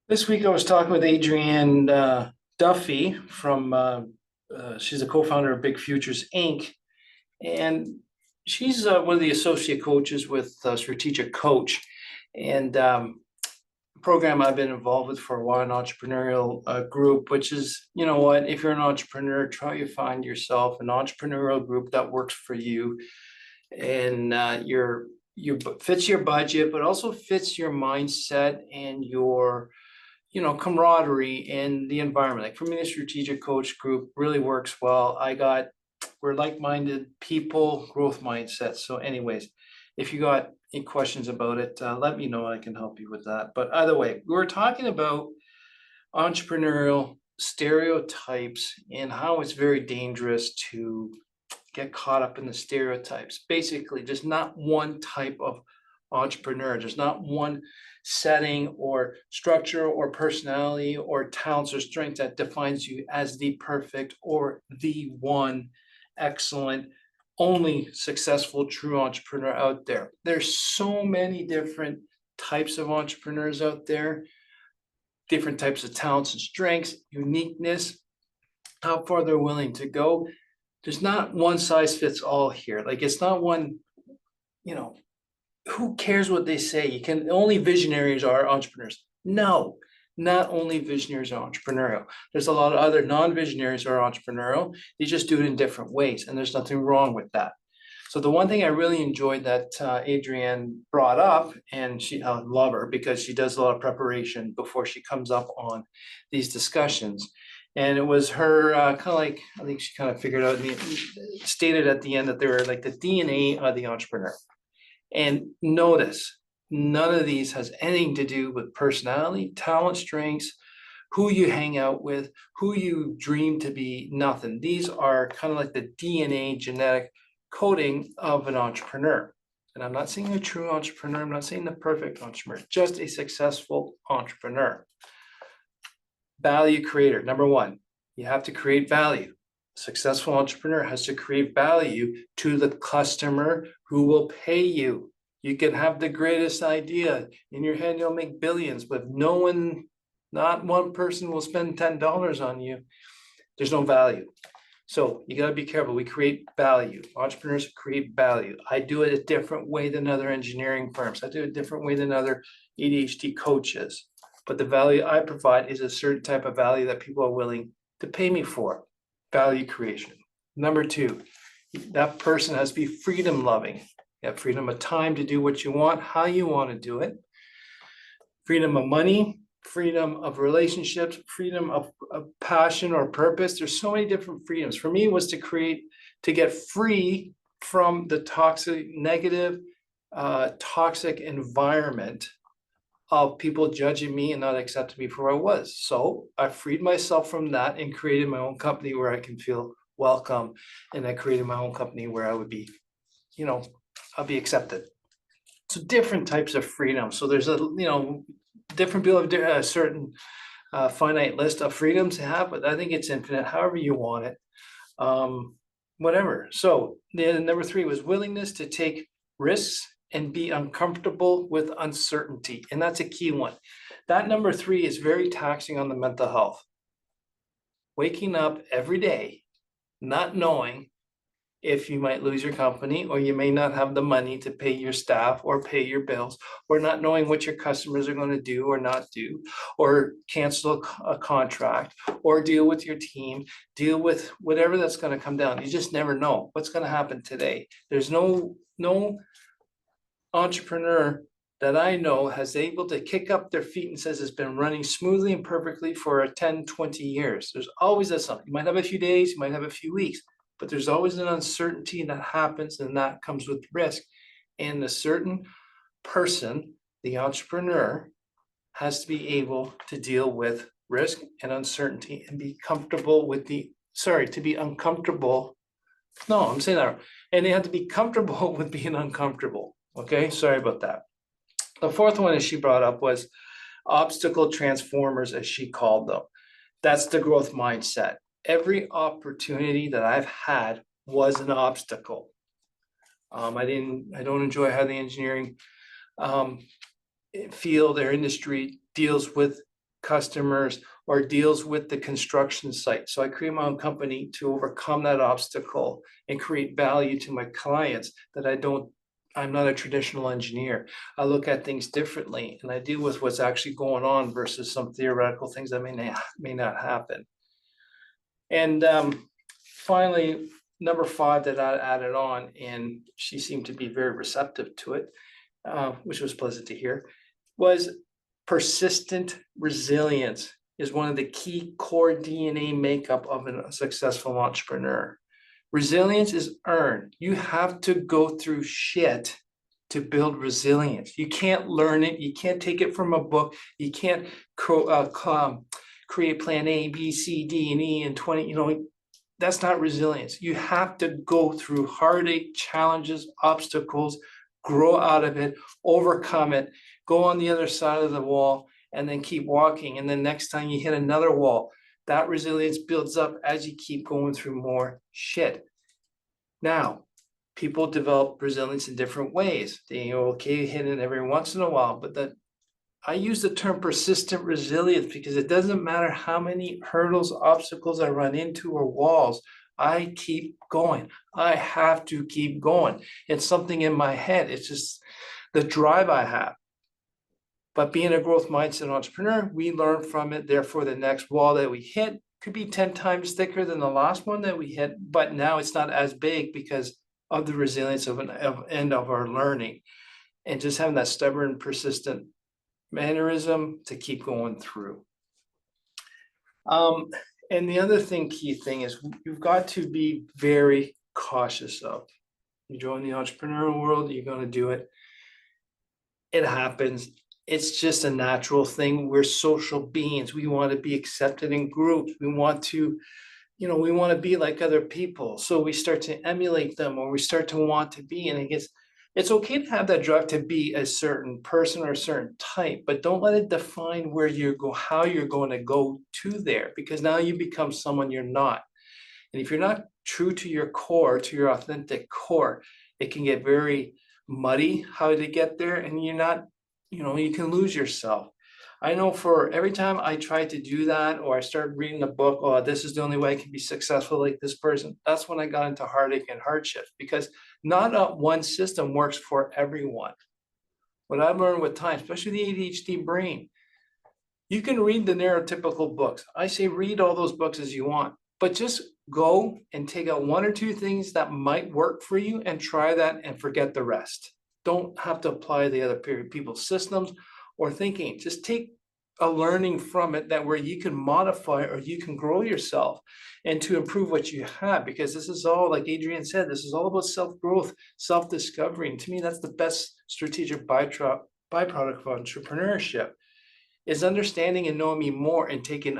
This week I was talking with Adrienne Duffy she's a co-founder of Big Futures Inc. And she's one of the associate coaches with Strategic Coach. And a program I've been involved with for a while, an entrepreneurial group, which is, you know what, if you're an entrepreneur, try to find yourself an entrepreneurial group that works for you and you fits your budget, but also fits your mindset and your camaraderie in the environment. Like for me, the strategic coach group really works well. We're like-minded people, growth mindset. So anyways, if you got any questions about it, let me know. I can help you with that. But either way, we were talking about entrepreneurial stereotypes and how it's very dangerous to get caught up in the stereotypes. Basically, just not one type of entrepreneur. There's not one setting or structure or personality or talents or strengths that defines you as the perfect or the one excellent, only successful true entrepreneur out there. There's so many different types of entrepreneurs out there, different types of talents and strengths, uniqueness, how far they're willing to go. There's not one size fits all here. Like it's not one, you know, who cares what they say? Only visionaries are entrepreneurs. No, not only visionaries are entrepreneurial. There's a lot of other non-visionaries who are entrepreneurial. They just do it in different ways, and there's nothing wrong with that. So the one thing I really enjoyed that Adrienne brought up, and I love her because she does a lot of preparation before she comes up on these discussions. And it was her kind of like, I think she kind of figured out, stated at the end that they were like the DNA of the entrepreneur. And notice, none of these has anything to do with personality, talent, strengths, who you hang out with, who you dream to be, nothing. These are kind of like the DNA genetic coding of an entrepreneur. And I'm not saying a true entrepreneur, I'm not saying the perfect entrepreneur, just a successful entrepreneur. Value creator, number one, you have to create value. A successful entrepreneur has to create value to the customer who will pay you. You can have the greatest idea in your head, you'll make billions, but not one person will spend $10 on you. There's no value. So you got to be careful. We create value. Entrepreneurs create value. I do it a different way than other engineering firms. I do it a different way than other ADHD coaches. But the value I provide is a certain type of value that people are willing to pay me for. Value creation. Number two, that person has to be freedom loving. You have freedom of time to do what you want, how you want to do it. Freedom of money, freedom of relationships, freedom of passion or purpose. There's so many different freedoms. For me, it was to get free from the toxic, negative, toxic environment of people judging me and not accepting me for who I was. So I freed myself from that and created my own company where I can feel welcome. And I created my own company where I would be, I'll be accepted. So different types of freedom. So there's different people have a certain finite list of freedoms to have, but I think it's infinite, however you want it. Whatever. So then number three was willingness to take risks and be uncomfortable with uncertainty. And that's a key one. That number three is very taxing on the mental health. Waking up every day, not knowing if you might lose your company, or you may not have the money to pay your staff or pay your bills, or not knowing what your customers are going to do or not do, or cancel a contract, or deal with your team, deal with whatever that's going to come down. You just never know what's going to happen today. There's no entrepreneur that I know has able to kick up their feet and says it's been running smoothly and perfectly for 10, 20 years. There's always something. You might have a few days, you might have a few weeks, but there's always an uncertainty that happens, and that comes with risk. And a certain person, the entrepreneur, has to be able to deal with risk and uncertainty and be comfortable with to be uncomfortable. No, I'm saying that. And they have to be comfortable with being uncomfortable. Okay, sorry about that. The fourth one, as she brought up, was obstacle transformers, as she called them. That's the growth mindset. Every opportunity that I've had was an obstacle. I don't enjoy how the engineering field or industry deals with customers or deals with the construction site. So I create my own company to overcome that obstacle and create value to my clients that I'm not a traditional engineer. I look at things differently and I deal with what's actually going on versus some theoretical things that may not happen. And finally, number 5 that I added on, and she seemed to be very receptive to it, which was pleasant to hear, was persistent resilience is one of the key core DNA makeup of a successful entrepreneur. Resilience is earned. You have to go through shit to build resilience. You can't learn it. You can't take it from a book. You can't create plan A, B, C, D, and E and 20, that's not resilience. You have to go through heartache, challenges, obstacles, grow out of it, overcome it, go on the other side of the wall, and then keep walking. And then next time you hit another wall, that resilience builds up as you keep going through more shit. Now, people develop resilience in different ways. They hit it every once in a while, but I use the term persistent resilience because it doesn't matter how many hurdles, obstacles I run into or walls, I keep going. I have to keep going. It's something in my head. It's just the drive I have. But being a growth mindset entrepreneur, we learn from it. Therefore, the next wall that we hit could be 10 times thicker than the last one that we hit, but now it's not as big because of the resilience of our learning and just having that stubborn, persistent mannerism to keep going through. And the other key thing is you've got to be very cautious of. You join the entrepreneurial world, you're going to do it. It happens. It's just a natural thing. We're social beings. We want to be accepted in groups. We want to be like other people. So we start to emulate them, or we start to want to be. And it's okay to have that drive to be a certain person or a certain type, but don't let it define how you're going to go to there, because now you become someone you're not. And if you're not true to your core, to your authentic core, it can get very muddy how to get there, and you're not, you can lose yourself. I know for every time I try to do that, or I start reading a book, oh, this is the only way I can be successful like this person, that's when I got into heartache and hardship, because not one system works for everyone. What I've learned with time, especially the ADHD brain, you can read the neurotypical books. I say read all those books as you want, but just go and take out 1 or 2 things that might work for you and try that and forget the rest. Don't have to apply the other people's systems or thinking. Just take a learning from it where you can modify or you can grow yourself and to improve what you have, because this is all, like Adrienne said, this is all about self-growth, self-discovery. And to me, that's the best strategic byproduct of entrepreneurship, is understanding and knowing me more and taking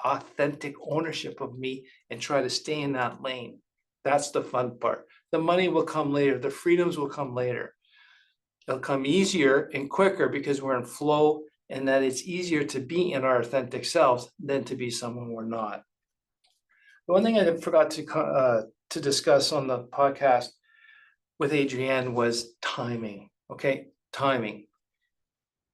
authentic ownership of me and try to stay in that lane. That's the fun part. The money will come later. The freedoms will come later. It'll come easier and quicker because we're in flow, and that it's easier to be in our authentic selves than to be someone we're not. The one thing I forgot to discuss on the podcast with Adrienne was timing. Okay, timing.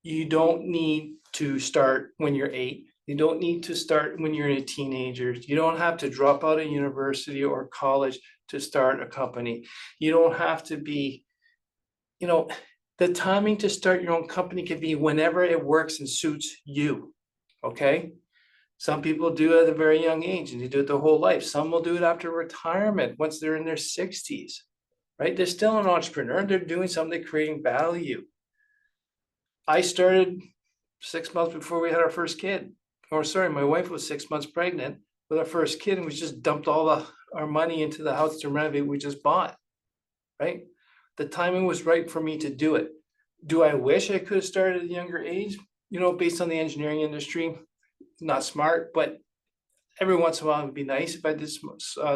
You don't need to start when you're 8. You don't need to start when you're a teenager. You don't have to drop out of university or college to start a company. You don't have to be, the timing to start your own company can be whenever it works and suits you, okay? Some people do it at a very young age and they do it their whole life. Some will do it after retirement once they're in their 60s, right? They're still an entrepreneur. They're doing something, creating value. I started 6 months before we had our first kid. My wife was 6 months pregnant with our first kid, and we just dumped all our money into the house to renovate we just bought, right? The timing was right for me to do it. Do I wish I could have started at a younger age? Based on the engineering industry, not smart, but every once in a while it would be nice if I did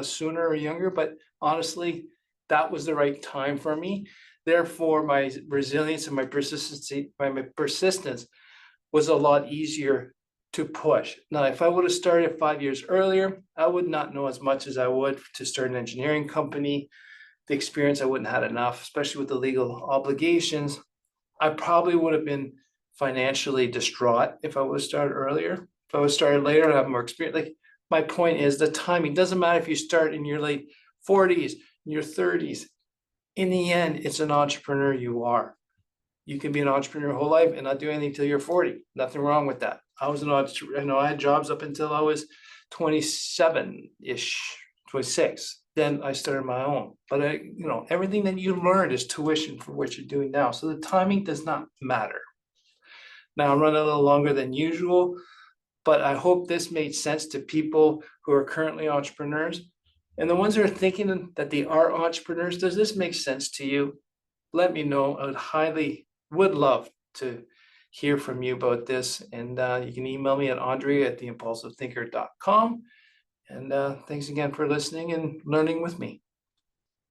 sooner or younger. But honestly, that was the right time for me. Therefore, my resilience and my persistence was a lot easier to push. Now, if I would have started 5 years earlier, I would not know as much as I would to start an engineering company. The experience, I wouldn't have had enough, especially with the legal obligations. I probably would have been financially distraught if I would have started earlier. If I would have started later, I'd have more experience. Like, my point is the timing doesn't matter if you start in your late 40s, in your 30s. In the end, it's an entrepreneur you are. You can be an entrepreneur your whole life and not do anything until you're 40. Nothing wrong with that. I was an entrepreneur. I had jobs up until I was 27-ish, 26. Then I started my own. But everything that you learned is tuition for what you're doing now. So the timing does not matter. Now I'm running a little longer than usual, but I hope this made sense to people who are currently entrepreneurs. And the ones that are thinking that they are entrepreneurs, does this make sense to you? Let me know. I would love to hear from you about this. And you can email me at André@theimpulsivethinker.com. And thanks again for listening and learning with me.